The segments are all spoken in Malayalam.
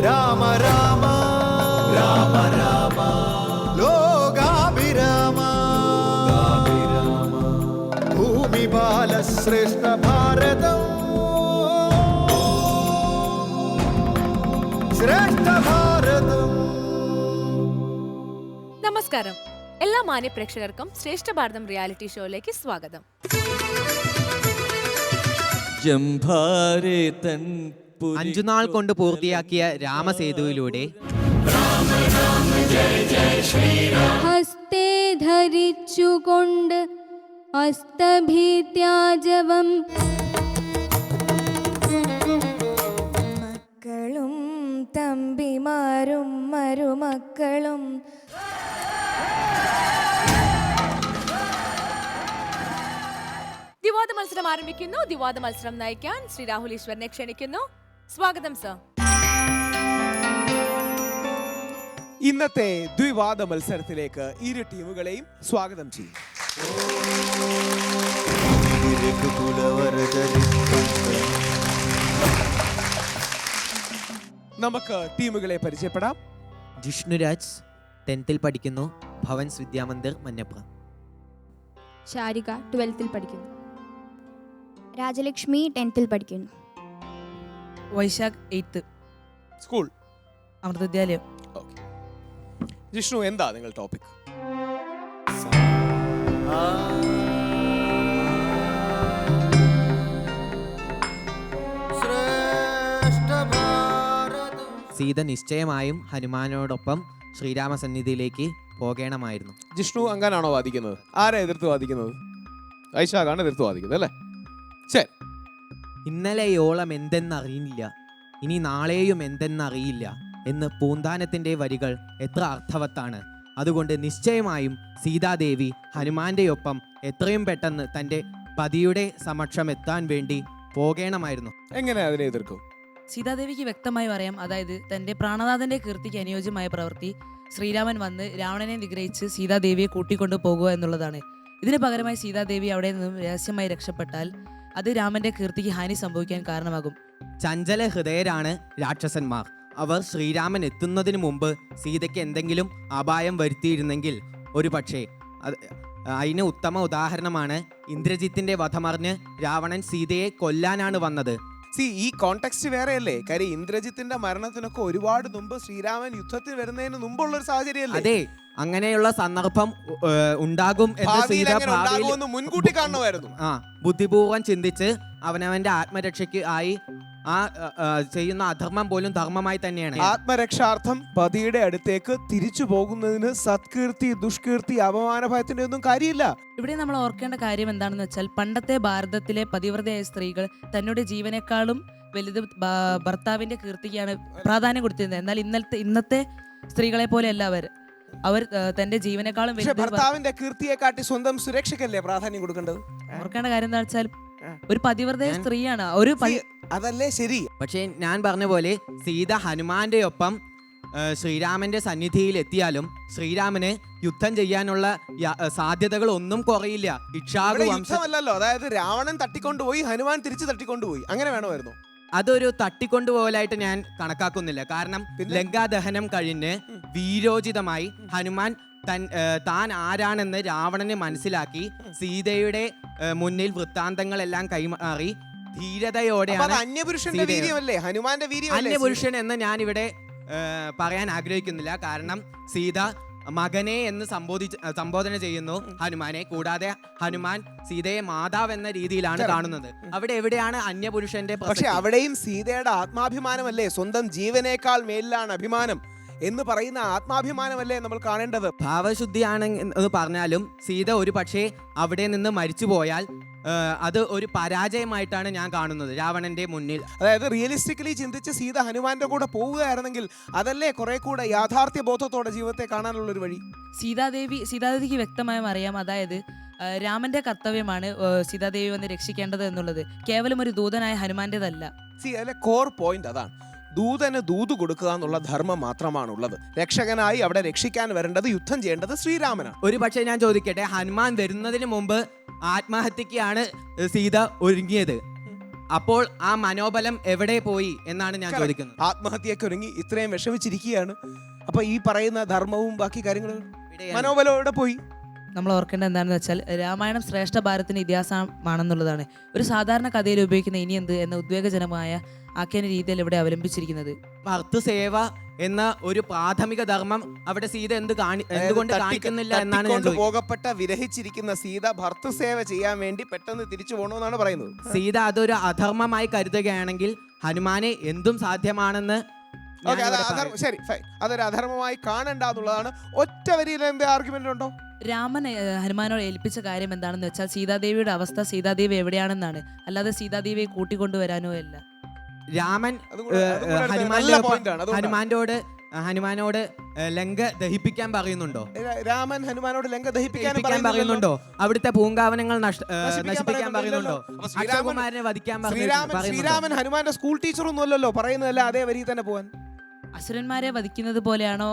രാമ രാമ രാമ രാമ ലോകാഭിരാമ ഭൂമി ബാലശ്രേഷ്ഠ ഭാരതം ശ്രേഷ്ഠ ഭാരതം. നമസ്കാരം, എല്ലാ മാന്യ പ്രേക്ഷകർക്കും ശ്രേഷ്ഠ ഭാരതം റിയാലിറ്റി ഷോയിലേക്ക് സ്വാഗതം. അഞ്ചു നാൾ കൊണ്ട് പൂർത്തിയാക്കിയ രാമസേതുവിലൂടെ ഹസ്തേ ധരിച്ചുകൊണ്ട് ഹസ്തഭീത്യാജവം മക്കളും തമ്പിമാരും മരുമക്കളും ദിവാദ മത്സരം ആരംഭിക്കുന്നു. ദിവാദ മത്സരം നയിക്കാൻ ശ്രീ രാഹുൽ ഈശ്വരനെ ക്ഷണിക്കുന്നു. സ്വാഗതം സർ. ഇന്നത്തെ ദ്വിവാദ മത്സരത്തിലേക്ക് ഇരു ടീമുകളെയും സ്വാഗതം ചെയ്യും. നമുക്ക് ടീമുകളെ പരിചയപ്പെടാം. ജിഷ്ണുരാജ് 10th പഠിക്കുന്നു, ഭവൻസ് വിദ്യാമന്ദിർ മഞ്ഞപ്ര. ശാരിക 12th പഠിക്കുന്നു. രാജലക്ഷ്മി 10th പഠിക്കുന്നു. വൈശാഖ് 8th സ്കൂൾ അമൃത വിദ്യാലയം. ജിഷ്ണു, എന്താ നിങ്ങൾ ടോപ്പിക്? സീത നിശ്ചയമായും ഹനുമാനോടൊപ്പം ശ്രീരാമസന്നിധിയിലേക്ക് പോകണമായിരുന്നു. ജിഷ്ണു അങ്ങനാണോ വാദിക്കുന്നത്? ആരാ എതിർത്ത് വാദിക്കുന്നത്? വൈശാഖാണ് എതിർത്ത് വാദിക്കുന്നത് അല്ലേ? ശരി. ഇന്നലെയോളം എന്തെന്നറിയില്ല, ഇനി നാളെയും എന്തെന്നറിയില്ല എന്ന് പൂന്താനത്തിൻ്റെ വരികൾ എത്ര അർത്ഥവത്താണ്. അതുകൊണ്ട് നിശ്ചയമായും സീതാദേവി ഹനുമാന്റെ ഒപ്പം എത്രയും പെട്ടെന്ന് തൻ്റെ പതിയുടെ സമക്ഷം എത്താൻ വേണ്ടി പോകണമായിരുന്നു. എങ്ങനെ അതിനെ എതിർക്കും? സീതാദേവിക്ക് വ്യക്തമായി പറയാം, അതായത് തന്റെ പ്രാണനാഥന്റെ കീർത്തിക്ക് അനുയോജ്യമായ പ്രവൃത്തി ശ്രീരാമൻ വന്ന് രാവണനെ നിഗ്രഹിച്ച് സീതാദേവിയെ കൂട്ടിക്കൊണ്ടു പോകുക എന്നുള്ളതാണ്. ഇതിന് പകരമായി സീതാദേവി അവിടെ നിന്നും രഹസ്യമായി രക്ഷപ്പെട്ടാൽ അത് രാമന്റെ കീർത്തിക്ക് ഹാനി സംഭവിക്കാൻ കാരണമാകും. ചഞ്ചല ഹൃദയരാണ് രാക്ഷസന്മാർ. അവർ ശ്രീരാമൻ എത്തുന്നതിന് മുമ്പ് സീതയ്ക്ക് എന്തെങ്കിലും അപായം വരുത്തിയിരുന്നെങ്കിൽ ഒരു പക്ഷേ അതിന് ഉത്തമ ഉദാഹരണമാണ് ഇന്ദ്രജിത്തിന്റെ വധമറിഞ്ഞ് രാവണൻ സീതയെ കൊല്ലാനാണ് വന്നത്. ഈ കോണ്ടെക്സ്റ്റ് വേറെയല്ലേ? കാര്യം ഇന്ദ്രജിത്തിന്റെ മരണത്തിനൊക്കെ ഒരുപാട് മുമ്പ് ശ്രീരാമൻ യുദ്ധത്തിൽ വരുന്നതിന് മുമ്പുള്ള ഒരു സാഹചര്യമല്ലേ? അതെ, അങ്ങനെയുള്ള സന്ദർഭം ഉണ്ടാകും എന്ന് സീത മുൻകൂട്ടി കാണുമായിരുന്നു. ബുദ്ധിപൂർവം ചിന്തിച്ച് അവനവന്റെ ആത്മരക്ഷയ്ക്ക് ആയി ചെയ്യുന്ന അധർമ്മം പോലും ധർമ്മമായി തന്നെയാണ്. ആത്മരക്ഷാർത്ഥം പതിയുടെ അടുത്തേക്ക് തിരിച്ചു പോകുന്നതിന് സത്കീർത്തി, ദുഷ്കീർത്തി, അപമാന ഭയത്തിന്റെ ഒന്നും കാര്യമില്ല. ഇവിടെ നമ്മൾ ഓർക്കേണ്ട കാര്യം എന്താണെന്ന് വെച്ചാൽ, പണ്ടത്തെ ഭാരതത്തിലെ പതിവ്രതയായ സ്ത്രീകൾ തന്നോട് ജീവനേക്കാളും വലുത് ഭർത്താവിന്റെ കീർത്തിക്കാണ് പ്രാധാന്യം കൊടുത്തിരുന്നത്. എന്നാൽ ഇന്നത്തെ സ്ത്രീകളെ പോലെയല്ല അവർ തന്റെ ജീവനേക്കാളും ഭർത്താവിന്റെ കീർത്തിയെ കാട്ടി സ്വന്തം സുരക്ഷയ്ക്കല്ലേ പ്രാധാന്യം കൊടുക്കേണ്ടത്? ഓർക്കേണ്ട കാര്യം എന്താ വെച്ചാൽ, ഒരു പതിവ്രത സ്ത്രീയാണ്. അതല്ലേ ശരി. പക്ഷേ ഞാൻ പറഞ്ഞ പോലെ സീത ഹനുമാന്റെ ഒപ്പം ശ്രീരാമന്റെ സന്നിധിയിൽ എത്തിയാലും ശ്രീരാമന് യുദ്ധം ചെയ്യാനുള്ള സാധ്യതകൾ ഒന്നും കുറയില്ല. ഇക്ഷാകു വംശമല്ലല്ലോ, അതായത് രാവണൻ തട്ടിക്കൊണ്ടുപോയി, ഹനുമാൻ തിരിച്ചു തട്ടിക്കൊണ്ടുപോയി, അങ്ങനെ വേണമായിരുന്നു. അതൊരു തട്ടിക്കൊണ്ടുപോകലായിട്ട് ഞാൻ കണക്കാക്കുന്നില്ല. കാരണം ലങ്കാദഹനം കഴിഞ്ഞ് വീരോചിതമായി ഹനുമാൻ താൻ ആരാണെന്ന് രാവണന് മനസ്സിലാക്കി സീതയുടെ മുന്നിൽ വൃത്താന്തങ്ങളെല്ലാം കൈമാറി ധീരതയോടെയാണ്. അന്യപുരുഷൻ എന്ന് ഞാൻ ഇവിടെ പറയാൻ ആഗ്രഹിക്കുന്നില്ല. കാരണം സീത മകനെ എന്ന് സംബോധന ചെയ്യുന്നു ഹനുമാനെ. കൂടാതെ ഹനുമാൻ സീതയെ മാതാവ് എന്ന രീതിയിലാണ് കാണുന്നത്. അവിടെ എവിടെയാണ് അന്യപുരുഷന്റെ? പക്ഷെ അവിടെയും സീതയുടെ ആത്മാഭിമാനമല്ലേ, സ്വന്തം ജീവനേക്കാൾ മേലിലാണ് അഭിമാനം എന്ന് പറയുന്ന ആത്മാഭിമാനമല്ലേ നമ്മൾ കാണേണ്ടത്. ഭാവശുദ്ധിയാണ് എന്ന് പറഞ്ഞാലും സീത ഒരു പക്ഷേ അവിടെ നിന്ന് മരിച്ചു പോയാൽ അത് ഒരു പരാജയമായിട്ടാണ് ഞാൻ കാണുന്നത് രാവണന്റെ മുന്നിൽ. അതായത് റിയലിസ്റ്റിക്കലി ചിന്തിച്ച് സീത ഹനുമാന്റെ കൂടെ പോവുകയായിരുന്നെങ്കിൽ അതല്ലേ കുറെ കൂടെ യാഥാർത്ഥ്യ ബോധത്തോടെ ജീവിതത്തെ കാണാനുള്ള ഒരു വഴി. സീതാദേവിക്ക് വ്യക്തമായും അറിയാം, അതായത് രാമന്റെ കർത്തവ്യമാണ് സീതാദേവി വന്ന് രക്ഷിക്കേണ്ടത് എന്നുള്ളത്. കേവലം ഒരു ദൂതനായ ഹനുമാന്റേതല്ല. കോർ പോയിന്റ് അതാണ്. ദൂതന് ദൂത് കൊടുക്കുക എന്നുള്ള ധർമ്മം മാത്രമാണുള്ളത്. രക്ഷകനായി അവിടെ രക്ഷിക്കാൻ വരേണ്ടത്, യുദ്ധം ചെയ്യേണ്ടത് ശ്രീരാമനാണ്. ഒരു പക്ഷേ ഞാൻ ചോദിക്കട്ടെ, ഹനുമാൻ വരുന്നതിന് മുമ്പ് ആത്മഹത്യക്കാണ് സീത ഒരുങ്ങിയത്. അപ്പോൾ ആ മനോബലം എവിടെ പോയി എന്നാണ് ഞാൻ ചോദിക്കുന്നത്. ആത്മഹത്യക്ക് ഒരുങ്ങി ഇത്രയും വിഷമിച്ചിരിക്കുകയാണ്. അപ്പൊ ഈ പറയുന്ന ധർമ്മവും ബാക്കി കാര്യങ്ങളും ഇവിടെയാണ്. മനോബലം എവിടെ പോയി? നമ്മൾ ഓർക്കേണ്ടത് എന്താണെന്ന് വെച്ചാൽ രാമായണം ശ്രേഷ്ഠ ഭാരതത്തിന് ഇതിഹാസമാണെന്നുള്ളതാണ്. ഒരു സാധാരണ കഥയിൽ ഉപയോഗിക്കുന്ന ഇനി എന്ത് എന്ന ഉദ്വേഗജനമായ ആഖ്യാന രീതിയിൽ ഇവിടെ അവലംബിച്ചിരിക്കുന്നത്. ഭർത്തൃസേവ എന്ന ഒരു പ്രാഥമിക ധർമ്മം അവിടെ സീത എന്തുകൊണ്ട് കാണിക്കുന്നില്ല എന്നാണ് ഞാൻ ചോദിക്കുന്നത്. പോകപ്പെട്ട വിരഹിച്ചിരിക്കുന്ന സീത ഭർത്തൃസേവ ചെയ്യാൻ വേണ്ടി പെട്ടെന്ന് തിരിച്ചു പോകണമെന്നാണ് പറയുന്നത്. സീത അതൊരു അധർമ്മമായി കരുതുകയാണെങ്കിൽ ഹനുമാനെ എന്തും സാധ്യമാണെന്ന് ശരി, അതൊരു അധർമ്മമായി കാണണ്ട എന്നുള്ളതാണ്. ഒറ്റ വരിയിൽ എന്ത് ആർഗ്യുമെന്റ് ഉണ്ടോ? രാമൻ ഹനുമാനോട് ഏൽപ്പിച്ച കാര്യം എന്താണെന്ന് വെച്ചാൽ സീതാദേവിയുടെ അവസ്ഥ സീതാദേവി എവിടെയാണെന്നാണ്, അല്ലാതെ സീതാദേവിയെ കൂട്ടിക്കൊണ്ടുവരാനോ അല്ല. രാമൻ ഹനുമാനോട് ലങ്ക ദഹിപ്പിക്കാൻ പറയുന്നുണ്ടോ? രാമൻ ഹനുമാനോട് ലങ്ക ദഹിപ്പിക്കാൻ പറയുന്നുണ്ടോ? അവിടുത്തെ പൂങ്കാവനങ്ങൾ നശിപ്പിക്കാൻ പറയുന്നുണ്ടോ? അക്ഷകുമാരനെ വധിക്കാൻ ശ്രീരാമൻ ഹനുമാന്റെ സ്കൂൾ ടീച്ചറൊന്നും അല്ലല്ലോ, പറയുന്നതല്ല അതേ വരി തന്നെ പോവാൻ. അസുരന്മാരെ വധിക്കുന്നത് പോലെയാണോ,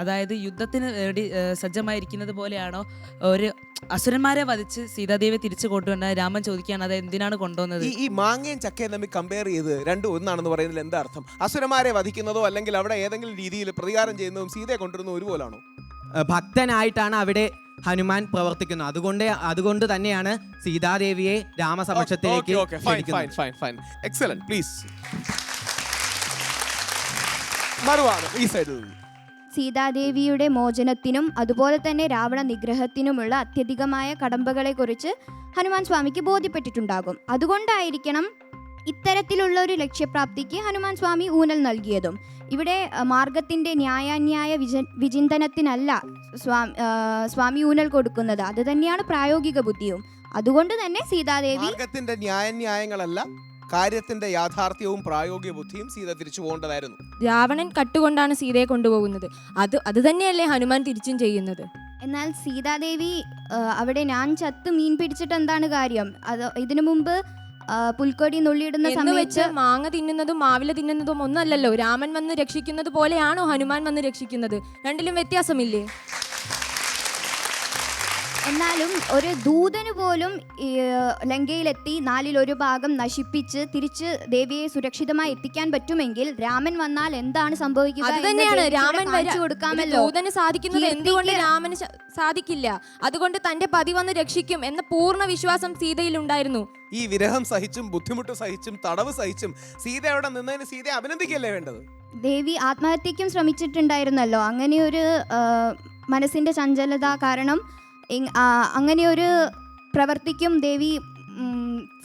അതായത് യുദ്ധത്തിന് വേണ്ടി സജ്ജമായിരിക്കുന്നത് പോലെയാണോ ഒരു അസുരന്മാരെ വധിച്ച് സീതാദേവി തിരിച്ചു കൊണ്ടുവന്ന രാമൻ ചോദിക്കുകയാണ് അത് എന്തിനാണ് കൊണ്ടുവന്നത്? ഈ മാങ്ങയും ചക്കയും തമ്മിൽ കമ്പയർ ചെയ്ത് രണ്ടും ഒന്നാണെന്ന് പറയുന്നതിൽ എന്താ അർത്ഥം? അസുരന്മാരെ വധിക്കുന്നതോ അല്ലെങ്കിൽ അവിടെ ഏതെങ്കിലും രീതിയിൽ പ്രതികാരം ചെയ്യുന്നതും സീതയെ കൊണ്ടുവരുന്നതും ഒരുപോലാണോ? ഭക്തനായിട്ടാണ് അവിടെ ഹനുമാൻ പ്രവർത്തിക്കുന്നത്. അതുകൊണ്ട് തന്നെയാണ് സീതാദേവിയെ രാമസമക്ഷത്തിലേക്ക് എക്സലന്റ്. പ്ലീസ് മറുവാണ് ഈ സൈഡിൽ. സീതാദേവിയുടെ മോചനത്തിനും അതുപോലെ തന്നെ രാവണ നിഗ്രഹത്തിനുമുള്ള അത്യധികമായ കടമ്പകളെക്കുറിച്ച് ഹനുമാൻ സ്വാമിക്ക് ബോധ്യപ്പെട്ടിട്ടുണ്ടാകും. അതുകൊണ്ടായിരിക്കണം ഇത്തരത്തിലുള്ള ഒരു ലക്ഷ്യപ്രാപ്തിക്ക് ഹനുമാൻ സ്വാമി ഊന്നൽ നൽകിയതും. ഇവിടെ മാർഗത്തിൻ്റെ ന്യായാന്യായ വിചിന്തനത്തിനല്ല സ്വാമി ഊന്നൽ കൊടുക്കുന്നത്, അത് തന്നെയാണ് പ്രായോഗിക ബുദ്ധിയും. അതുകൊണ്ട് തന്നെ സീതാദേവി മാർഗത്തിന്റെ ന്യായന്യായങ്ങളല്ല, കാര്യത്തിന്റെ യാഥാർത്ഥ്യവും പ്രായോഗിക ബുദ്ധിയും സീത തിരിച്ചു പോകേണ്ടതായിരുന്നു. രാവണൻ കട്ടുകൊണ്ടാണ് സീതയെ കൊണ്ടുപോകുന്നത്, അത് തന്നെയല്ലേ ഹനുമാൻ തിരിച്ചും ചെയ്യുന്നത്. എന്നാൽ സീതാദേവി അവിടെ ഞാൻ ചത്ത് മീൻ പിടിച്ചിട്ട് എന്താണ് കാര്യം? അത് ഇതിനു മുമ്പ് പുൽക്കൊടി നുള്ളിയിടുന്ന സമയത്ത് മാങ്ങ തിന്നുന്നതും മാവില തിന്നുന്നതും ഒന്നല്ലല്ലോ. രാമൻ വന്ന് രക്ഷിക്കുന്നത് പോലെയാണോ ഹനുമാൻ വന്ന് രക്ഷിക്കുന്നത്? രണ്ടിലും വ്യത്യാസമില്ലേ? എന്നാലും ഒരു ദൂതന് പോലും ലങ്കയിലെത്തി 1/4 ഭാഗം നശിപ്പിച്ച് തിരിച്ച് ദേവിയെ സുരക്ഷിതമായി എത്തിക്കാൻ പറ്റുമെങ്കിൽ രാമൻ വന്നാൽ എന്താണ് സംഭവിക്കുക? അത് തന്നെയാണ് രാമൻ കൊടുക്കാമല്ലോ. ദൂതന് സാധിക്കുന്നത് എന്തുകൊണ്ട് രാമന് സാധിക്കില്ല? അതുകൊണ്ട് തന്റെ പതി വന്ന് രക്ഷിക്കും എന്ന പൂർണ്ണ വിശ്വാസം സീതയിൽ ഉണ്ടായിരുന്നു. ഈ വിരഹം സഹിച്ചും ബുദ്ധിമുട്ട് സഹിച്ചും തടവ് സഹിച്ചും സീത അവിടെ നിന്നതിന് സീതയെ അഭിനന്ദിക്കല്ലേ വേണ്ടത്? ദേവി ആത്മഹത്യക്കും ശ്രമിച്ചിട്ടുണ്ടായിരുന്നല്ലോ. അങ്ങനെയൊരു മനസ്സിന്റെ ചഞ്ചലത കാരണം അങ്ങനെയൊരു പ്രവർത്തിക്കും ദേവി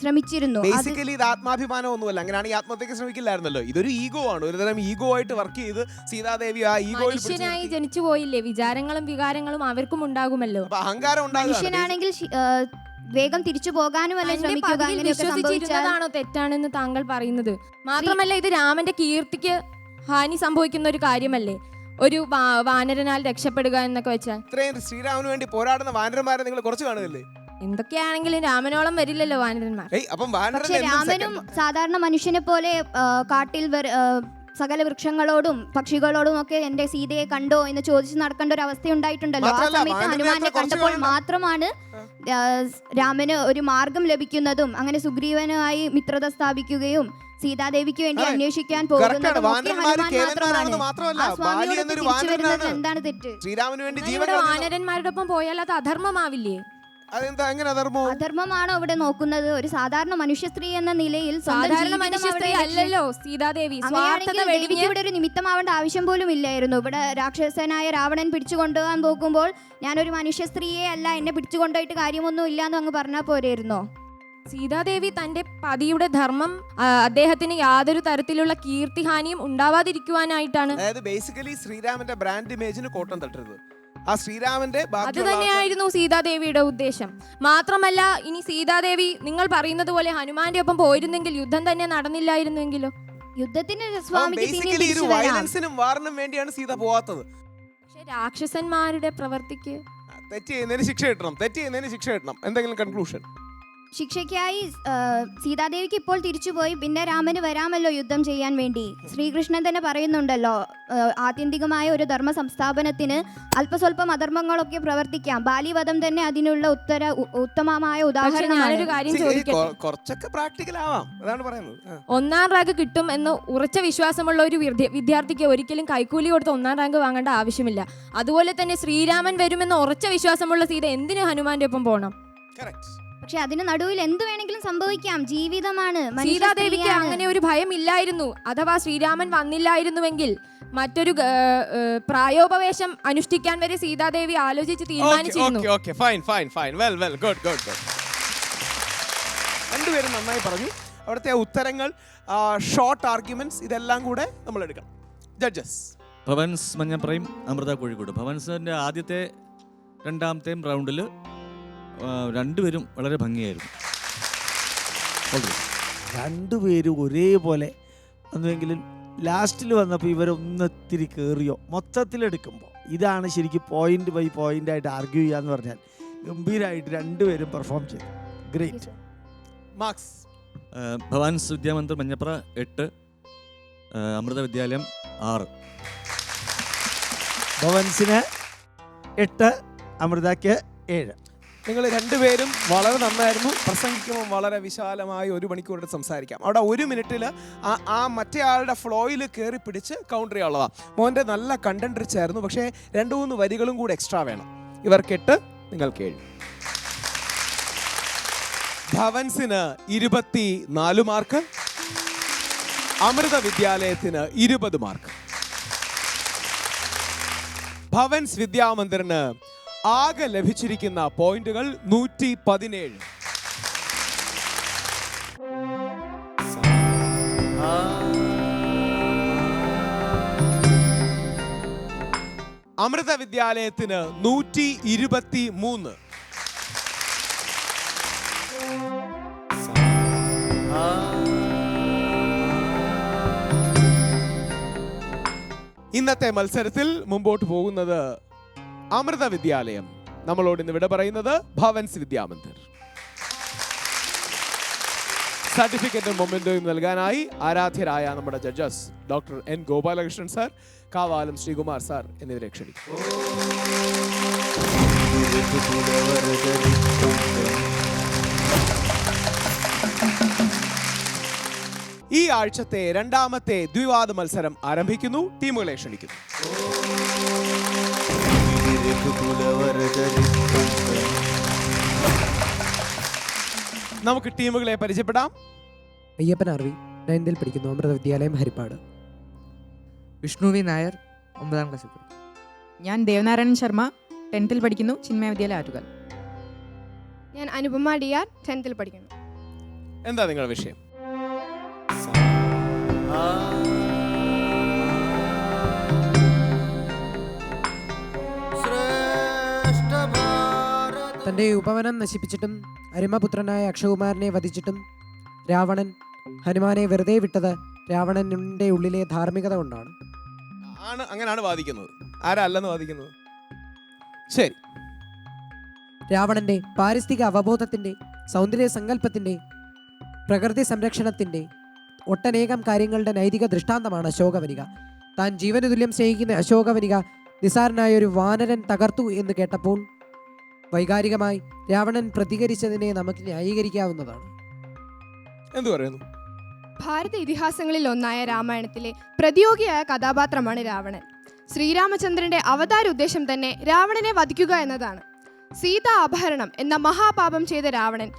ശ്രമിച്ചിരുന്നു. ബേസിക്കലി ഇത് ആത്മാഭിമാനമൊന്നുമല്ല, അങ്ങനെയാണ് ഈ ആത്മഹത്യക്ക് ശ്രമിക്കില്ലായിരുന്നല്ലോ. ഇതൊരു ഈഗോ ആണ്, ഒരുതരം ഈഗോ ആയിട്ട് വർക്ക് ചെയ്ത് സീതാദേവി ആ ഈഗോയിൽ മനുഷ്യനായി ജനിച്ചു പോയില്ലേ, വിചാരങ്ങളും വികാരങ്ങളും അവർക്കും ഉണ്ടാകുമല്ലോ. അഹങ്കാരം മനുഷ്യനാണെങ്കിൽ വേഗം തിരിച്ചു പോകാനുമല്ല ശ്രമിക്കുക. വിശ്വസിച്ചിരുന്നതാണോ തെറ്റാണെന്ന് താങ്കൾ പറയുന്നത്? മാത്രമല്ല ഇത് രാമന്റെ കീർത്തിക്ക് ഹാനി സംഭവിക്കുന്ന ഒരു കാര്യമല്ലേ, ഒരു വാനരനാൽ രക്ഷപ്പെടുക എന്നൊക്കെ വെച്ചാൽ. ഇത്രയും ശ്രീരാമന് വേണ്ടി പോരാടുന്ന വാനരന്മാരെ നിങ്ങൾ കുറച്ച് കാണുകയല്ലേ? എന്തൊക്കെയാണെങ്കിലും രാമനോളം വരില്ലല്ലോ വാനരന്മാർ. പക്ഷെ രാമനും സാധാരണ മനുഷ്യനെ പോലെ കാട്ടിൽ സകല വൃക്ഷങ്ങളോടും പക്ഷികളോടും ഒക്കെ എന്റെ സീതയെ കണ്ടോ എന്ന് ചോദിച്ച് നടക്കേണ്ട ഒരു അവസ്ഥ ഉണ്ടായിട്ടുണ്ടല്ലോ. ആ സമയത്ത് ഹനുമാനെ കണ്ടപ്പോൾ മാത്രമാണ് രാമന് ഒരു മാർഗം ലഭിക്കുന്നതും അങ്ങനെ സുഗ്രീവനുമായി മിത്രത സ്ഥാപിക്കുകയും സീതാദേവിക്ക് വേണ്ടി അന്വേഷിക്കാൻ പോകുന്നതും എന്താണ് തെറ്റ്? വാനരന്മാരുടെ ഒപ്പം പോയാൽ അത് അധർമ്മമാവില്ലേ? അധർമ്മമാണോ അവിടെ നോക്കുന്നത്? ഒരു സാധാരണ മനുഷ്യ സ്ത്രീ എന്ന നിലയിൽ അല്ലല്ലോ സീതാദേവി. ഇവിടെ ഒരു നിമിത്തമാവേണ്ട ആവശ്യം പോലും ഇല്ലായിരുന്നു. ഇവിടെ രാക്ഷസനായ രാവണൻ പിടിച്ചുകൊണ്ടുപോകാൻ പോകുമ്പോൾ ഞാനൊരു മനുഷ്യ സ്ത്രീയെ അല്ല, എന്നെ പിടിച്ചുകൊണ്ടുപോയിട്ട് കാര്യമൊന്നും ഇല്ലാന്ന് അങ്ങ് പറഞ്ഞാൽ പോരായിരുന്നോ? സീതാദേവി തന്റെ പതിയുടെ ധർമ്മം അദ്ദേഹത്തിന് യാതൊരു തരത്തിലുള്ള കീർത്തിഹാനിയും ഉണ്ടാവാതിരിക്കുവാനായിട്ടാണ്. അതായത് ബേസിക്കലി ശ്രീരാമന്റെ ബ്രാൻഡ് ഇമേജിന് കോട്ടം തട്ടരുത്, ആ ശ്രീരാമന്റെ അത് തന്നെയായിരുന്നു സീതാദേവിയുടെ ഉദ്ദേശം. മാത്രമല്ല ഇനി സീതാദേവി നിങ്ങൾ പറയുന്നത് പോലെ ഹനുമാന്റെ ഒപ്പം പോയിരുന്നെങ്കിൽ യുദ്ധം തന്നെ നടന്നില്ലായിരുന്നെങ്കിലോ? യുദ്ധത്തിന് വാറിനും വേണ്ടിയാണ് സീത പോവാത്തത്. പക്ഷെ രാക്ഷസന്മാരുടെ പ്രവർത്തിക്ക് തെറ്റ് ചെയ്യുന്നതിന് ശിക്ഷ കിട്ടണം, തെറ്റ് ചെയ്യുന്നതിന് ശിക്ഷ കിട്ടണം. എന്തെങ്കിലും കൺക്ലൂഷൻ? ശിക്ഷയ്ക്കായി സീതാദേവിക്ക് ഇപ്പോൾ തിരിച്ചുപോയി, പിന്നെ രാമന് വരാമല്ലോ യുദ്ധം ചെയ്യാൻ വേണ്ടി. ശ്രീകൃഷ്ണൻ തന്നെ പറയുന്നുണ്ടല്ലോ, ആത്യന്തികമായ ഒരു ധർമ്മ സംസ്ഥാപനത്തിന് അല്പസ്വല്പം അധർമ്മങ്ങളൊക്കെ പ്രവർത്തിക്കാം. ബാലിവധം തന്നെ അതിനുള്ള ഉത്തമമായ ഞാനൊരു ഉദാഹരണമാണ്. കാര്യം ചോദിക്കട്ടെ, കുറച്ചൊക്കെ പ്രാക്ടിക്കൽ ആവാം, അതാണ് പറയുന്നത്. 1ാം റാങ്ക് കിട്ടും എന്ന് ഉറച്ച വിശ്വാസമുള്ള ഒരു വിദ്യാർത്ഥിക്ക് ഒരിക്കലും കൈക്കൂലി കൊടുത്ത് 1ാം റാങ്ക് വാങ്ങേണ്ട ആവശ്യമില്ല. അതുപോലെ തന്നെ ശ്രീരാമൻ വരുമെന്ന് ഉറച്ച വിശ്വാസമുള്ള സീത എന്തിനു ഹനുമാന്റെ ഒപ്പം പോകണം? പക്ഷെ അതിന് നടുവിൽ എന്ത് വേണമെങ്കിലും സംഭവിക്കാം, ജീവിതമാണ്. സീതാദേവിക്ക് അങ്ങനെ ഒരു ഭയം ഇല്ലായിരുന്നു. അഥവാ ശ്രീരാമൻ വന്നില്ലായിരുന്നുവെങ്കിൽ മറ്റൊരു പ്രായോപവേശം അനുഷ്ഠിക്കാൻ വരെ സീതാദേവി ആലോചിച്ച് തീരുമാനിച്ചിരുന്നു. രണ്ടുപേരും നന്നായി പറഞ്ഞു. അവിടുത്തെ ഉത്തരങ്ങൾ, ഷോർട്ട് ആർഗ്യുമെന്റ്സ്, ഇതെല്ലാം കൂടെ നമ്മൾ എടുക്കണം. ജഡ്ജസ് ഭവൻസ് മഞ്ഞപ്രയും അമൃത കോഴിക്കോട്. ഭവൻസിൻ്റെ ആദ്യത്തെ 2ാമത്തെയും റൗണ്ടിൽ രണ്ടുപേരും വളരെ ഭംഗിയായിരുന്നു. രണ്ടുപേരും ഒരേപോലെ വന്നുവെങ്കിലും ലാസ്റ്റിൽ വന്നപ്പോൾ ഇവരൊന്നിത്തിരി കയറിയോ മൊത്തത്തിലെടുക്കുമ്പോൾ ഇതാണ് ശരിക്കും പോയിന്റ് ബൈ പോയിന്റ് ആയിട്ട് ആർഗ്യൂ ചെയ്യാന്ന് പറഞ്ഞാൽ ഗംഭീരമായിട്ട് രണ്ടുപേരും പെർഫോം ചെയ്തു. ഗ്രേറ്റ്. മാർക്സ്. ഭവാൻസ് വിദ്യാമന്ദിർ മഞ്ഞപ്ര 8, അമൃത വിദ്യാലയം 6. ഭവൻസിന് 8, അമൃതയ്ക്ക് 7. നിങ്ങൾ രണ്ടുപേരും വളരെ നന്നായിരുന്നു. പ്രസംഗിക്കുമ്പോൾ വളരെ വിശാലമായി 1 മണിക്കൂർ സംസാരിക്കാം. അവിടെ 1 മിനിറ്റിൽ ആ മറ്റേ ആളുടെ ഫ്ലോയിൽ കയറി പിടിച്ച് കൗണ്ടർ ചെയ്യാനുള്ളതാണ്. മോൻ്റെ നല്ല കണ്ടന്റ് റിച്ച് ആയിരുന്നു, പക്ഷേ 2-3 വരികളും കൂടെ എക്സ്ട്രാ വേണം. ഇവർക്ക് 8, നിങ്ങൾക്ക് 7. ഭവൻസിന് 24 മാർക്ക്, അമൃത വിദ്യാലയത്തിന് 20 മാർക്ക്. ഭവൻസ് വിദ്യാമന്ദിറിന് ആകെ ലഭിച്ചിരിക്കുന്ന പോയിന്റുകൾ 117. അമൃത വിദ്യാലയത്തിന് 123. ഇന്നത്തെ മത്സരത്തിൽ മുമ്പോട്ട് പോകുന്നത് അമൃത വിദ്യാലയം. നമ്മളോട് ഇന്ന് വിട പറയുന്നത് ഭവൻസ് വിദ്യാമന്ദിർ. സർട്ടിഫിക്കറ്റും മൊമെന്റോയും നൽകാനായി ആരാധ്യരായ നമ്മുടെ judges doctor N Gopalakrishnan sir, Kavalam Sreekumar sir എന്നിവരെ ക്ഷണിക്കും. ഈ ആഴ്ചത്തെ 2ാമത്തെ ദ്വിവാദ മത്സരം ആരംഭിക്കുന്നു. ടീമുകളെ ക്ഷണിക്കുന്നു. നമുക്ക് ടീമുകളെ പരിചയപ്പെടാം. അയ്യപ്പൻ ആർ വി 9th പഠിക്കുന്നു, അമൃത വിദ്യാലയം ഹരിപ്പാട്. വിഷ്ണു വി നായർ 9ാം ക്ലാസ്സിൽ പഠിക്കുന്നു. ഞാൻ ദേവനാരായണൻ ശർമ്മ 10th പഠിക്കുന്നു, ചിന്മയ വിദ്യാലയ ആറ്റുകാൽ. ഞാൻ അനുപമ DR 10th പഠിക്കുന്നു. എന്താ നിങ്ങളുടെ വിഷയം? തൻ്റെ ഉപവനം നശിപ്പിച്ചിട്ടും അരുമപുത്രനായ അക്ഷകുമാരനെ വധിച്ചിട്ടും രാവണൻ ഹനുമാനെ വെറുതെ വിട്ടത് രാവണന്റെ ഉള്ളിലെ ധാർമ്മികത കൊണ്ടാണ്. അങ്ങനെയാണ് വാദിക്കുന്നത്. ആരാ അല്ലെന്ന് വാദിക്കുന്നത്? ശരി. രാവണന്റെ പാരിസ്ഥിതിക അവബോധത്തിന്റെ, സൗന്ദര്യ സങ്കല്പത്തിന്റെ, പ്രകൃതി സംരക്ഷണത്തിന്റെ ഒട്ടനേകം കാര്യങ്ങളുടെ നൈതിക ദൃഷ്ടാന്തമാണ് അശോകവനിക. താൻ ജീവന് തുല്യം സ്നേഹിക്കുന്ന അശോകവനിക നിസാരനായ ഒരു വാനരൻ തകർത്തു എന്ന് കേട്ടപ്പോൾ വൈകാരികമായി രാവണൻ പ്രതികരിച്ചതിനെ നമുക്ക് ന്യായീകരിക്കാവുന്നതാണ്. എന്തു പറയുന്നു? ഭാരത ഇതിഹാസങ്ങളിൽ ഒന്നായ രാമായണത്തിലെ പ്രതിയോഗിയായ കഥാപാത്രമാണ് രാവണൻ. ശ്രീരാമചന്ദ്രന്റെ അവതാര ഉദ്ദേശം തന്നെ രാവണനെ വധിക്കുക എന്നതാണ്. സീതാ അപഹരണം എന്ന മഹാപാപം ചെയ്ത രാവണൻ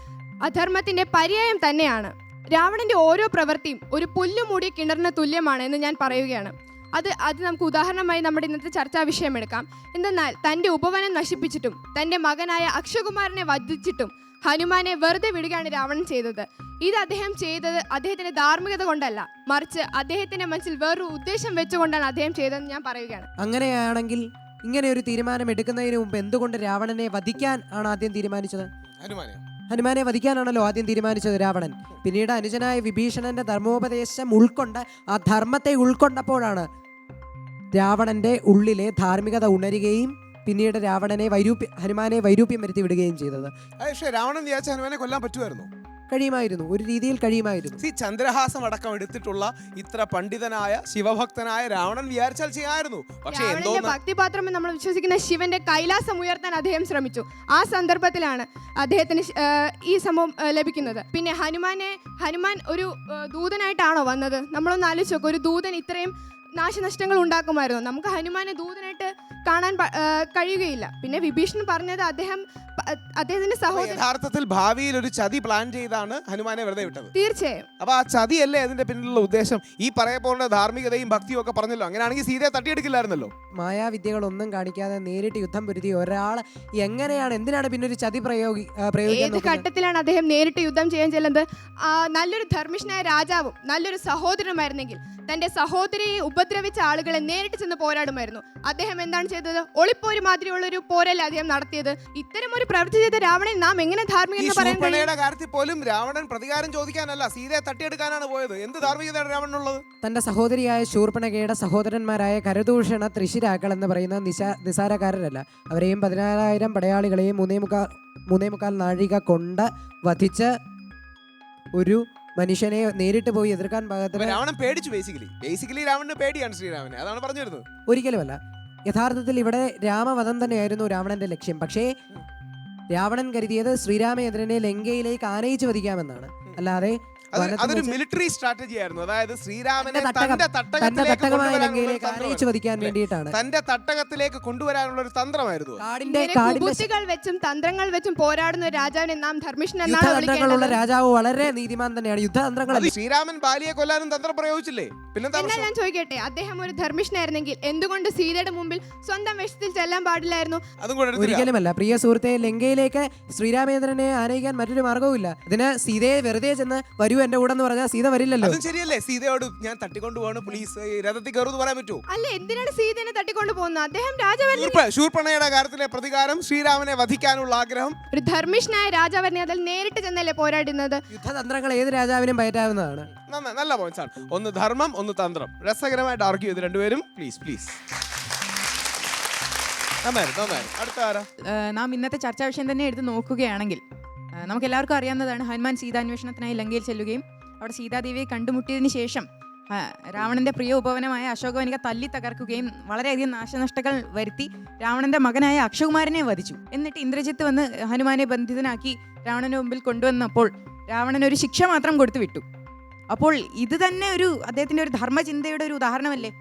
അധർമ്മത്തിന്റെ പര്യായം തന്നെയാണ്. രാവണന്റെ ഓരോ പ്രവൃത്തിയും ഒരു പുല്ലുമൂടിയ കിണറിന് തുല്യമാണ് എന്ന് ഞാൻ പറയുകയാണ്. അത് നമുക്ക് ഉദാഹരണമായി നമ്മുടെ ഇന്നത്തെ ചർച്ചാ വിഷയം എടുക്കാം. എന്തെന്നാൽ തൻ്റെ ഉപവനം നശിപ്പിച്ചിട്ടും തൻ്റെ മകനായ അക്ഷകുമാരനെ വധിച്ചിട്ടും ഹനുമാനെ വെറുതെ വിടുകയാണ് രാവണൻ ചെയ്തത്. ഇത് അദ്ദേഹം ചെയ്തത് അദ്ദേഹത്തിന്റെ ധാർമ്മികത കൊണ്ടല്ല, മറിച്ച് അദ്ദേഹത്തിന്റെ മനസ്സിൽ വേറൊരു ഉദ്ദേശം വെച്ചുകൊണ്ടാണ് അദ്ദേഹം ചെയ്തതെന്ന് ഞാൻ പറയുകയാണ്. അങ്ങനെയാണെങ്കിൽ ഇങ്ങനെ ഒരു തീരുമാനം എടുക്കുന്നതിന് മുമ്പ് എന്തുകൊണ്ട് രാവണനെ വധിക്കാൻ ആണ് ആദ്യം തീരുമാനിച്ചത്? ഹനുമാനെ വധിക്കാനാണല്ലോ ആദ്യം തീരുമാനിച്ചത് രാവണൻ. പിന്നീട് അനുജനായ വിഭീഷണന്റെ ധർമ്മോപദേശം ഉൾക്കൊണ്ട് ആ ധർമ്മത്തെ ഉൾക്കൊണ്ടപ്പോഴാണ് രാവണന്റെ ഉള്ളിലെ ധാർമ്മികത ഉണരുകയും പിന്നീട് ഹനുമാനെ വൈരൂപ്യം വരുത്തി വിടുകയും ചെയ്തത്. പക്ഷേ രാവണൻ വിചാരിച്ച ഹനുമാനെ കൊല്ലാൻ പറ്റുമായിരുന്നു? കഴിയുമായിരുന്നു, ഒരു രീതിയിൽ കഴിയുമായിരുന്നു. ചന്ദ്രഹാസം അടക്കം എടുത്തിട്ടുള്ള ഇത്ര പണ്ഡിതനായ ശിവഭക്തനായ രാവണൻ വിചാരിച്ചാൽ ചെയ്യാമായിരുന്നു. പക്ഷേ എന്തോ ഭക്തിപാത്രം നമ്മൾ വിശ്വസിക്കുന്ന ശിവന്റെ കൈലാസം ഉയർത്താൻ അദ്ദേഹം ശ്രമിച്ചു. ആ സന്ദർഭത്തിലാണ് അദ്ദേഹത്തിന് ഈ സംഭവം ലഭിക്കുന്നത്. പിന്നെ ഹനുമാൻ ഒരു ദൂതനായിട്ടാണോ വന്നത്? നമ്മളൊന്ന് ആലോചിച്ച് നോക്കും, ഒരു ദൂതൻ ഇത്രയും നാശനഷ്ടങ്ങൾ ഉണ്ടാക്കുമായിരുന്നു. നമുക്ക് ഹനുമാനെ ദൂതനായിട്ട് കാണാൻ കഴിയുകയില്ല. പിന്നെ വിഭീഷണൻ പറഞ്ഞത് അദ്ദേഹത്തിന്റെ സഹോദരൻ യഥാർത്ഥത്തിൽ ഭാവിയിൽ ഒരു ചതി പ്ലാൻ ചെയ്താണ് ഹനുമാനെ വെറുതെ വിട്ടത്. തീർച്ചയായും. അപ്പൊ ആ ചതിയല്ലേ അതിന്റെ പിന്നിലുള്ള ഉദ്ദേശം? ഈ പറയപ്പോലുള്ള ധാർമ്മികതയും ഭക്തിയും ഒക്കെ പറഞ്ഞല്ലോ. അങ്ങനെയാണെങ്കിൽ സീതയെ തട്ടിയെടുക്കില്ലായിരുന്നല്ലോ. മായാവിദ്യകളൊന്നും കാണിക്കാതെ നേരിട്ട് യുദ്ധം പൊരുതി ഒരാൾ എന്തിനാണ് പിന്നെ ഒരു ചതി ഏത് ഘട്ടത്തിലാണ് അദ്ദേഹം നേരിട്ട് യുദ്ധം ചെയ്യാൻ ചെല്ലുന്നത്? നല്ലൊരു ധർമ്മിഷ്ഠനായ രാജാവും നല്ലൊരു സഹോദരനുമായിരുന്നെങ്കിൽ തന്റെ സഹോദരിയെ ഉപദ്രവിച്ച ആളുകളെ നേരിട്ട് ചെന്ന് പോരാടുമായിരുന്നു. അദ്ദേഹം എന്താണ് ചെയ്തത്? ഒളിപ്പോര് മാതിരിയുള്ള ഒരു പോരല്ല അദ്ദേഹം നടത്തിയത്. ഇത്തരം ഒരു പ്രവൃത്തി ചെയ്ത രാവണൻ നാം എങ്ങനെ ധാർമ്മികത പറയാൻ കഴിയും? കാര്യത്തിൽ പോലും രാവണൻ പ്രതികാരം ചോദിക്കാനല്ല, സീതയെ തട്ടിയെടുക്കാനാണ് പോയത്. എന്ത് ധാർമ്മികതയാണ് രാവണനുള്ളത്? തന്റെ സഹോദരിയായ ശൂർപ്പണഖയുടെ സഹോദരന്മാരായ കരദൂഷണ ത്രിശിരാക്കൾ എന്ന് പറയുന്ന നിസാരക്കാരരല്ല. അവരെയും 14,000 പടയാളികളെയും 3.25 നാഴിക കൊണ്ട് വധിച്ച ഒരു മനുഷ്യനെ നേരിട്ട് പോയി എതിർക്കാൻ രാവണൻ പേടിച്ചു. ബേസിക്കലി രാവണന് പേടിയാണ് ശ്രീരാമനെ. അതാണ് പറഞ്ഞു വരുന്നത്. ഒരിക്കലുമല്ല. യഥാർത്ഥത്തിൽ ഇവിടെ രാമവധം തന്നെയായിരുന്നു രാവണന്റെ ലക്ഷ്യം. പക്ഷേ രാവണൻ കരുതിയത് ശ്രീരാമചന്ദ്രനെ ലങ്കയിലേക്ക് ആനയിച്ചു വധിക്കാമെന്നാണ്. അല്ലാതെ അതൊരു മിലിറ്ററി സ്ട്രാറ്റജി ആയിരുന്നു. അതായത് ശ്രീരാമനെ ആനയിച്ചു വധിക്കാൻ വേണ്ടിയിട്ടാണ്, തന്റെ തട്ടകത്തിലേക്ക് കൊണ്ടുവരാനുള്ള ഒരു തന്ത്രമായിരുന്നു. ബുദ്ധികൾ വെച്ചും തന്ത്രങ്ങൾ വെച്ചും പോരാടുന്ന രാജാവിനെ നാം ധർമ്മിഷ്ഠനുള്ള രാജാവ് വളരെ നീതിമാൻ തന്നെയാണ്. യുദ്ധതന്ത്രങ്ങൾ ശ്രീരാമൻ ബാലിയെ കൊല്ലാനും തന്ത്രം പ്രയോഗിച്ചില്ലേ? പിന്നെ ഞാൻ ചോദിക്കട്ടെ, അദ്ദേഹം ഒരു ധർമ്മിഷ്ഠനായിരുന്നെങ്കിൽ എന്തുകൊണ്ട് സീതയുടെ മുമ്പിൽ സ്വന്തം വേഷത്തിൽ ചെല്ലാൻ പാടില്ലായിരുന്നു? ഒരിക്കലുമല്ല. പ്രിയ സുഹൃത്തെ, ലങ്കയിലേക്ക് ശ്രീരാമചന്ദ്രനെ ആനയിക്കാൻ മറ്റൊരു മാർഗവുമില്ല. ഇതിന് സീതയെ വെറുതെ ചെന്ന് വരൂ എന്റെ കൂടെ എന്ന് പറഞ്ഞാൽ സീത വരില്ലല്ലോ. ശരിയല്ലേ? സീതയോട് ഞാൻ തട്ടിക്കൊണ്ടു പോകണം, പ്ലീസ് രഥത്തിൽ കയറുമെന്ന് പറയാൻ പറ്റുമോ? അല്ല, എന്തിനാണ് സീതനെ തട്ടിക്കൊണ്ടു പോകുന്നത്? അദ്ദേഹം രാജാവല്ലേ. ശൂർപ്പണയുടെ കാര്യത്തിലെ പ്രതികാരം, ശ്രീരാമനെ വധിക്കാനുള്ള ആഗ്രഹം. ഒരു ധർമ്മിഷ്ഠനായ രാജാവിനെ അതിൽ നേരിട്ട് ചെന്നല്ലേ പോരാടുന്നത്? യുദ്ധതന്ത്രങ്ങൾ ഏത് രാജാവിനും പയറ്റാവുന്നതാണ്. നല്ല പോയിന്റ്സ് ആണ്. ഒന്ന് ധർമ്മം, ഒന്ന് തന്ത്രം. രസകരമായിട്ട് ആർഗ്യൂ ചെയ്ത് രണ്ടുപേരും. പ്ലീസ്. അടുത്ത ആരാ? നാം ഇന്നത്തെ ചർച്ചാ വിഷയം തന്നെ എടുത്ത് നോക്കുകയാണെങ്കിൽ നമുക്ക് എല്ലാവർക്കും അറിയാവുന്നതാണ്, ഹനുമാൻ സീതാന്വേഷണത്തിനായി ലങ്കയിൽ ചെല്ലുകയും അവിടെ സീതാദേവിയെ കണ്ടുമുട്ടിയതിന് ശേഷം രാവണന്റെ പ്രിയ ഉപവനമായ അശോകവനിക തല്ലി തകർക്കുകയും വളരെയധികം നാശനഷ്ടങ്ങൾ വരുത്തി രാവണന്റെ മകനായ അക്ഷകുമാരനെ വധിച്ചു. എന്നിട്ട് ഇന്ദ്രജിത്ത് വന്ന് ഹനുമാനെ ബന്ധിതനാക്കി രാവണന്റെ മുമ്പിൽ കൊണ്ടുവന്നപ്പോൾ രാവണൻ ഒരു ശിക്ഷ മാത്രം കൊടുത്തു വിട്ടു. അപ്പോൾ ഇത് തന്നെ അദ്ദേഹത്തിന്റെ ഒരു ധർമ്മചിന്തയുടെ ഒരു ഉദാഹരണമല്ലേ?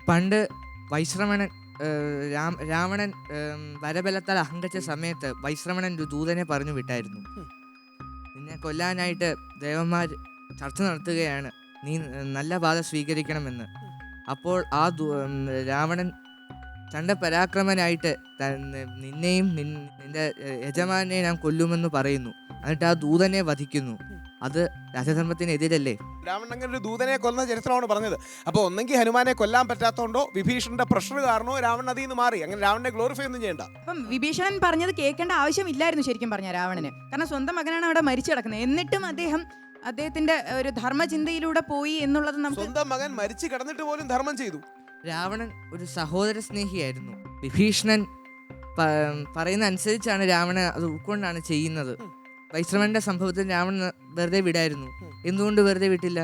പണ്ട് വൈശ്രമണൻ രാവണൻ വരബലത്താൽ അഹങ്കരിച്ച സമയത്ത് വൈശ്രമണൻ ഒരു ദൂതനെ പറഞ്ഞു വിട്ടായിരുന്നു, നിന്നെ കൊല്ലാനായിട്ട് ദേവന്മാർ ചർച്ച നടത്തുകയാണ്, നീ നല്ല പാത സ്വീകരിക്കണമെന്ന്. അപ്പോൾ ആ രാവണൻ തൻ്റെ പരാക്രമനായിട്ട് നിന്നെയും നിന്റെ യജമാനെ ഞാൻ കൊല്ലുമെന്ന് പറയുന്നു. എന്നിട്ട് ആ ദൂതനെ വധിക്കുന്നു. അത് രാജധർമ്മത്തിനെതിരല്ലേ? രാവണൻ അങ്ങനെ ഒരു ദൂതനെ കൊന്ന ചരിത്രമാണ് പറഞ്ഞത്. അപ്പോൾ ഒന്നെങ്കിൽ ഹനുമാനെ കൊല്ലാൻ പറ്റാത്തതുകൊണ്ടോ വിഭീഷണന്റെ പ്രഷർ കാരണോ രാവണൻ അതിൽ നിന്ന് മാറി. അങ്ങനെ രാവണനെ ഗ്ലോറിഫൈ ഒന്നും ചെയ്യണ്ട. അപ്പം വിഭീഷണൻ പറഞ്ഞത് കേൾക്കേണ്ട ആവശ്യമില്ലായിരുന്നു ശരിക്കും പറഞ്ഞ രാവണന്. കാരണം സ്വന്തം മകനാണ് അവിടെ മരിച്ചു കിടക്കുന്നത്. എന്നിട്ടും അദ്ദേഹത്തിന്റെ ഒരു ധർമ്മചിന്തയിലൂടെ പോയി എന്നുള്ളത് നമുക്ക്. സ്വന്തം മകൻ മരിച്ചു കിടന്നിട്ട് പോലും ധർമ്മം ചെയ്തു. രാവണൻ ഒരു സഹോദര സ്നേഹിയായിരുന്നു. വിഭീഷണൻ പറയുന്ന അനുസരിച്ചാണ് രാവണൻ അത് ഉൾക്കൊണ്ടാണ് ചെയ്യുന്നത്. വൈശ്രമന്റെ സംഭവത്തിൽ രാവണൻ വെറുതെ വിടായിരുന്നു. എന്തുകൊണ്ട് വെറുതെ വിട്ടില്ല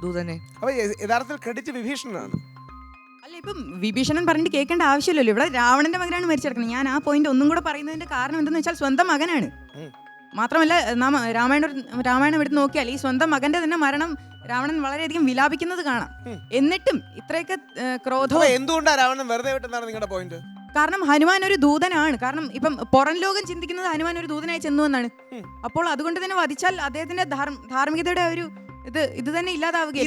ദൂതനെ? യഥാർത്ഥത്തിൽ ക്രെഡിറ്റ് വിഭീഷണനാണ്. അല്ല, ഇപ്പം വിഭീഷണൻ പറഞ്ഞിട്ട് കേൾക്കേണ്ട ആവശ്യമില്ലല്ലോ. ഇവിടെ രാവണന്റെ മകനാണ് മരിച്ചെടുക്കുന്നത്. ഞാൻ ആ പോയിന്റ് ഒന്നും കൂടെ പറയുന്നതിന്റെ കാരണം എന്തെന്ന് വെച്ചാൽ സ്വന്തം മകനാണ്. മാത്രമല്ല രാമായണം എടുത്ത് നോക്കിയാൽ ഈ സ്വന്തം മകന്റെ തന്നെ മരണം രാവണൻ വളരെയധികം വിലാപിക്കുന്നത് കാണാം. എന്നിട്ടും ഇത്രയൊക്കെ ക്രോധം എന്തുകൊണ്ടാണ് രാവണൻ വെറുതെ വിട്ടെന്നാണ് നിങ്ങളുടെ പോയിന്റ്? കാരണം ഹനുമാൻ ഒരു ദൂതനാണ്. കാരണം ഇപ്പം പുറം ലോകം ചിന്തിക്കുന്നത് ഹനുമാൻ ഒരു ദൂതനായി ചെന്നു എന്നാണ്. അപ്പോൾ അതുകൊണ്ട് തന്നെ വധിച്ചാൽ അദ്ദേഹത്തിന്റെ ധാർമ്മികതയുടെ ഒരു ഇത് തന്നെ ഇല്ലാതാവുകയാണ്.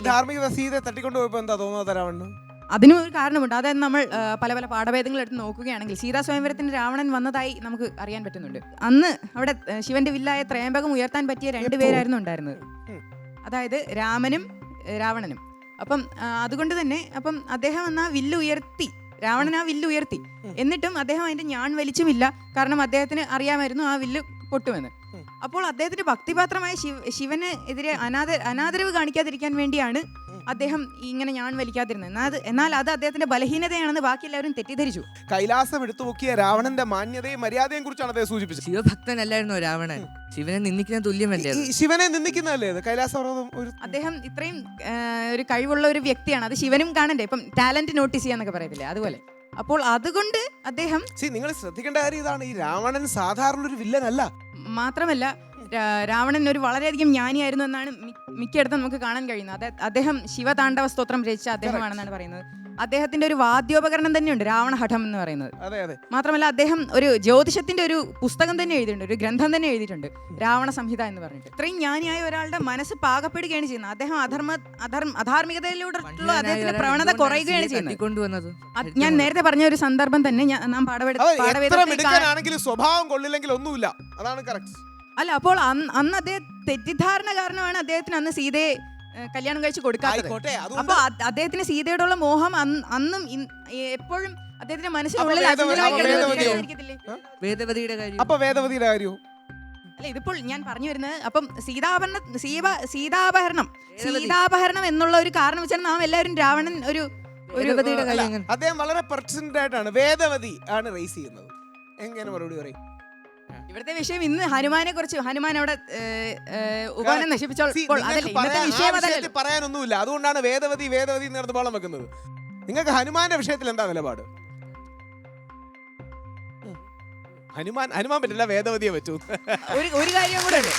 അതിനും ഒരു കാരണമുണ്ട്. അതായത് നമ്മൾ പല പാഠഭേദങ്ങൾ എടുത്ത് നോക്കുകയാണെങ്കിൽ സീതാ സ്വയംവരത്തിന് രാവണൻ വന്നതായി നമുക്ക് അറിയാൻ പറ്റുന്നുണ്ട്. അന്ന് അവിടെ ശിവന്റെ വില്ലായ ത്രയംബകം ഉയർത്താൻ പറ്റിയ 2 പേരായിരുന്നു ഉണ്ടായിരുന്നത്. അതായത് രാമനും രാവണനും. അപ്പം അതുകൊണ്ട് തന്നെ അദ്ദേഹം അന്ന് ആ വില്ല് ഉയർത്തി, രാവണൻ ആ വില്ല് ഉയർത്തി. എന്നിട്ടും അദ്ദേഹം അതിന്റെ ഞാൻ വലിച്ചുമില്ല. കാരണം അദ്ദേഹത്തിന് അറിയാമായിരുന്നു ആ വില്ല് പൊട്ടുമെന്ന്. അപ്പോൾ അദ്ദേഹത്തിന്റെ ഭക്തിപാത്രമായ ശിവന് എതിരെ അനാദരവ് കാണിക്കാതിരിക്കാൻ വേണ്ടിയാണ് അദ്ദേഹം ഇങ്ങനെ ഞാൻ വലിക്കാതിരുന്നത്. എന്നാൽ അത് അദ്ദേഹത്തിന്റെ ബലഹീനതയാണെന്ന് ബാക്കി എല്ലാവരും തെറ്റിദ്ധരിച്ചു. കൈലാസം എടുത്തു നോക്കിയ രാവണന്റെ മാന്യതയും മര്യാദയും കുറിച്ചാണ് അദ്ദേഹം സൂചിപ്പിച്ചത്. ശിവഭക്തനല്ലായിരുന്നോ രാവണൻ? ശിവനെ നിന്ദിക്കുന്ന തുല്യമല്ലേ? ശിവനെ നിന്ദിക്കുന്നതല്ലേ ഇത്? കൈലാസപർവ്വതം ഒരു അദ്ദേഹം ഇത്രയും ഒരു കഴിവുള്ള ഒരു വ്യക്തിയാണ്. അത് ശിവനും കാണണ്ടേ? ഇപ്പം ടാലന്റ് നോട്ടീസ് ചെയ്യാന്നൊക്കെ പറയത്തില്ലേ, അതുപോലെ. അപ്പോൾ അതുകൊണ്ട് അദ്ദേഹം നിങ്ങൾ ശ്രദ്ധിക്കേണ്ട കാര്യം ഇതാണ്, ഈ രാവണൻ സാധാരണ ഒരു വില്ലൻ അല്ല. മാത്രമല്ല രാവണൻ ഒരു വളരെയധികം ജ്ഞാനിയായിരുന്നു എന്നാണ് മിക്കയിടത്തും നമുക്ക് കാണാൻ കഴിയുന്നത്. അദ്ദേഹം ശിവതാണ്ഡവ സ്തോത്രം രചിച്ച അദ്ദേഹമാണെന്നാണ് പറയുന്നത്. അദ്ദേഹത്തിന്റെ ഒരു വാദ്യോപകരണം തന്നെയുണ്ട്, രാവണഹഠം എന്ന് പറയുന്നത്. മാത്രമല്ല അദ്ദേഹം ഒരു ജ്യോതിഷത്തിന്റെ ഒരു പുസ്തകം തന്നെ എഴുതിയിട്ടുണ്ട്, ഒരു ഗ്രന്ഥം തന്നെ എഴുതിയിട്ടുണ്ട്, രാവണ സംഹിത എന്ന് പറഞ്ഞിട്ട്. ഇത്രയും ജ്ഞാനിയായ ഒരാളുടെ മനസ്സ് പാകപ്പെടുകയാണ് ചെയ്യുന്നത്. അദ്ദേഹം അധാർമികതയിലൂടെ അദ്ദേഹത്തിന്റെ പ്രവണത കുറയുകയാണ് ചെയ്യുന്നത്. ഞാൻ നേരത്തെ പറഞ്ഞ ഒരു സന്ദർഭം തന്നെ നാം പാഠവേദത്തിൽ സ്വഭാവം കൊള്ളില്ലെങ്കിൽ ഒന്നുമില്ല, അതാണ് കറക്റ്റ്. അല്ല, അപ്പോൾ അന്ന് അദ്ദേഹം തെറ്റിദ്ധാരണ കാരണമാണ് അദ്ദേഹത്തിന് അന്ന് സീതയെ കല്യാണം കഴിച്ച് കൊടുക്കാത്തത്. അപ്പൊ അദ്ദേഹത്തിന് സീതയോടുള്ള മോഹം അന്നും എപ്പോഴും അദ്ദേഹത്തിന്റെ മനസ്സിനുള്ളിൽ അല്ല, ഇതിപ്പോൾ ഞാൻ പറഞ്ഞു വരുന്നത്. അപ്പം സീതാപഹരണം എന്നുള്ള ഒരു കാരണം വെച്ചാൽ നാം എല്ലാവരും രാവണൻ അദ്ദേഹം വളരെ പെർസെന്റ് ആയിട്ടാണ് വേദവതി ആണ് റേസ് ചെയ്യുന്നത്. എങ്ങനെ മറുപടി പറയും? ഇവിടുത്തെ വിഷയം ഇന്ന് ഹനുമാനെ കുറിച്ച്, ഹനുമാൻ അവിടെ ഉപവനം നശിപ്പിച്ചപ്പോൾ പറയാനൊന്നുമില്ല, അതുകൊണ്ടാണ് വേദവതി വേദവതി നേർന്ന് പാളം വെക്കുന്നത്. നിങ്ങൾക്ക് ഹനുമാന്റെ വിഷയത്തിൽ എന്താ നിലപാട്? ഹനുമാൻ പറ്റില്ല, വേദവതിയെ പറ്റൂ. ഒരു കാര്യം കൂടെ ഉണ്ട്,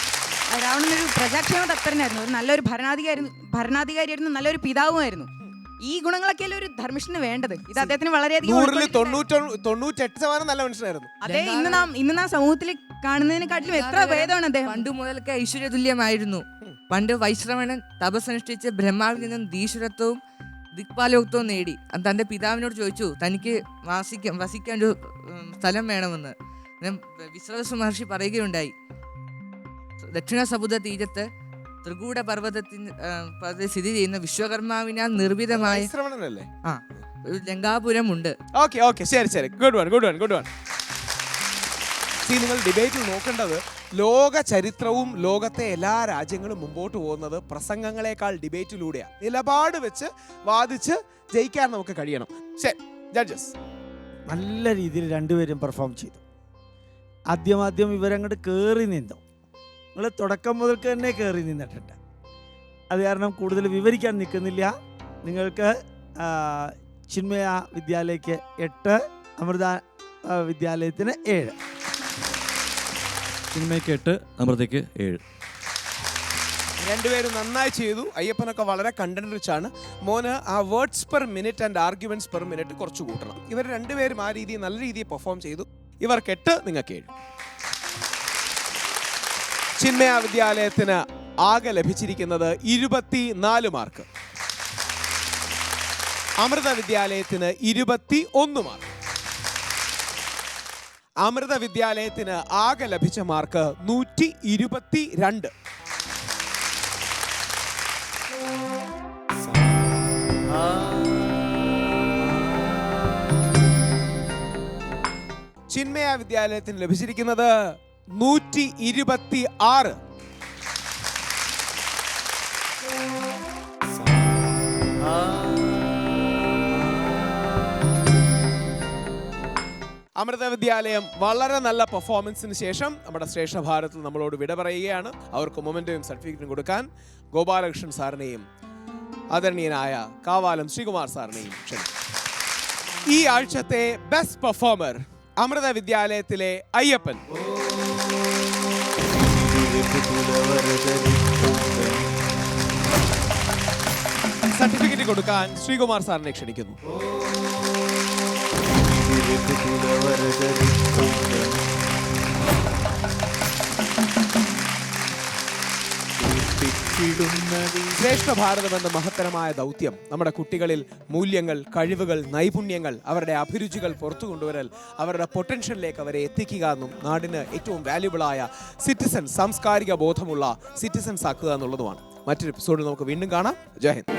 രാവണൻ ഒരു പ്രജാക്ഷേമ തത്പരനായിരുന്നു, ഒരു നല്ലൊരു ഭരണാധികാരിയായിരുന്നു, നല്ലൊരു പിതാവുമായിരുന്നു. ഈ ഗുണങ്ങളൊക്കെ ഒരു ധർമ്മിഷ്ഠന് വേണ്ടത്. ഇത് അദ്ദേഹത്തിന് വളരെയധികം 98% നല്ല മനുഷ്യനായിരുന്നു. അതെ, ഇന്ന് നാം സമൂഹത്തിൽ കാണുന്നതിനെക്കാട്ടിലും എത്ര ഭേദമാണ് അദ്ദേഹം. പണ്ട് മുതൽക്ക് ഐശ്വര്യ തുല്യമായിരുന്നു. പണ്ട് വൈശ്രവണൻ തപസ്സനുഷ്ഠിച്ച് ബ്രഹ്മാവിൽ നിന്നും ധീശ്വരത്വവും ദിക്പാലോക്തവും നേടി. തന്റെ പിതാവിനോട് ചോദിച്ചു തനിക്ക് വസിക്കാൻ ഒരു സ്ഥലം വേണമെന്ന്. വിശ്രവസ മഹർഷി പറയുകയുണ്ടായി, ദക്ഷിണ സമുദ്ര തീരത്ത് ത്രികൂട പർവ്വതത്തിൽ സ്ഥിതി ചെയ്യുന്ന വിശ്വകർമാവിനാൽ നിർമ്മിതമായ ഒരു ലങ്കാപുരം ഉണ്ട്. ശരി, ഗുഡ് വൺ. നിങ്ങൾ ഡിബേറ്റിൽ നോക്കേണ്ടത് ലോക ചരിത്രവും ലോകത്തെ എല്ലാ രാജ്യങ്ങളും മുമ്പോട്ട് പോകുന്നത് പ്രസംഗങ്ങളെക്കാൾ ഡിബേറ്റിലൂടെയാണ്. നിലപാട് വെച്ച് വാദിച്ച് ജയിക്കാൻ നമുക്ക് കഴിയണം. ശരി, ജഡ്ജസ് നല്ല രീതിയിൽ രണ്ടുപേരും പെർഫോം ചെയ്തു. ആദ്യം ഇവരങ്ങോട്ട് കയറി നിന്നു. നിങ്ങൾ തുടക്കം മുതൽക്ക് തന്നെ കയറി നിന്നിട്ടുണ്ട്. അത് കാരണം കൂടുതൽ വിവരിക്കാൻ നിൽക്കുന്നില്ല. നിങ്ങൾക്ക് ചിന്മയ വിദ്യാലയക്ക് 8, അമൃത വിദ്യാലയത്തിന് 7. ചിന്മയ്ക്ക് 8, അമൃതയ്ക്ക് 7. രണ്ടുപേരും നന്നായി ചെയ്തു. അയ്യപ്പനൊക്കെ വളരെ കണ്ടന്റ് റിച്ച് ആണ്. മോന് ആ words per minute and arguments per minute കുറച്ച് കൂട്ടണം. ഇവർ രണ്ടുപേരും ആ രീതിയിൽ നല്ല രീതിയിൽ പെർഫോം ചെയ്തു. ഇവർക്ക് 8, നിങ്ങൾക്ക് 7. ചിന്മയ വിദ്യാലയത്തിന് ആകെ ലഭിച്ചിരിക്കുന്നത് 24 മാർക്ക്. അമൃത വിദ്യാലയത്തിന് 21 മാർക്ക്. അമൃത വിദ്യാലയത്തിന് ആകെ ലഭിച്ച മാർക്ക് 122. ചിന്മയ വിദ്യാലയത്തിന് ലഭിച്ചിരിക്കുന്നത് 126. അമൃത വിദ്യാലയം വളരെ നല്ല പെർഫോമൻസിന് ശേഷം നമ്മുടെ ശ്രേഷ്ഠ ഭാരതത്തിൽ നമ്മളോട് വിട പറയുകയാണ്. അവർക്ക് മൊമെന്റവും സർട്ടിഫിക്കറ്റും കൊടുക്കാൻ ഗോപാലകൃഷ്ണൻ സാറിനെയും ആദരണീയനായ കാവാലം ശ്രീകുമാർ സാറിനെയും ക്ഷണിക്കും. ഈ ആഴ്ചത്തെ ബെസ്റ്റ് പെർഫോമർ അമൃത വിദ്യാലയത്തിലെ അയ്യപ്പൻ. സർട്ടിഫിക്കറ്റ് കൊടുക്കാൻ ശ്രീകുമാർ സാറിനെ ക്ഷണിക്കുന്നു. ശ്രേഷ്ഠ ഭാരതം എന്ന മഹത്തരമായ ദൗത്യം നമ്മുടെ കുട്ടികളിൽ മൂല്യങ്ങൾ, കഴിവുകൾ, നൈപുണ്യങ്ങൾ, അവരുടെ അഭിരുചികൾ പുറത്തു കൊണ്ടുവരൽ, അവരുടെ പൊട്ടൻഷ്യലിലേക്ക് അവരെ എത്തിക്കുക എന്നും നാടിന് ഏറ്റവും വാല്യുബിളായ സിറ്റിസൺ, സാംസ്കാരിക ബോധമുള്ള സിറ്റിസൺസ് ആക്കുക എന്നുള്ളതുമാണ്. മറ്റൊരു എപ്പിസോഡിൽ നമുക്ക് വീണ്ടും കാണാം. ജയ് ഹിന്ദ്.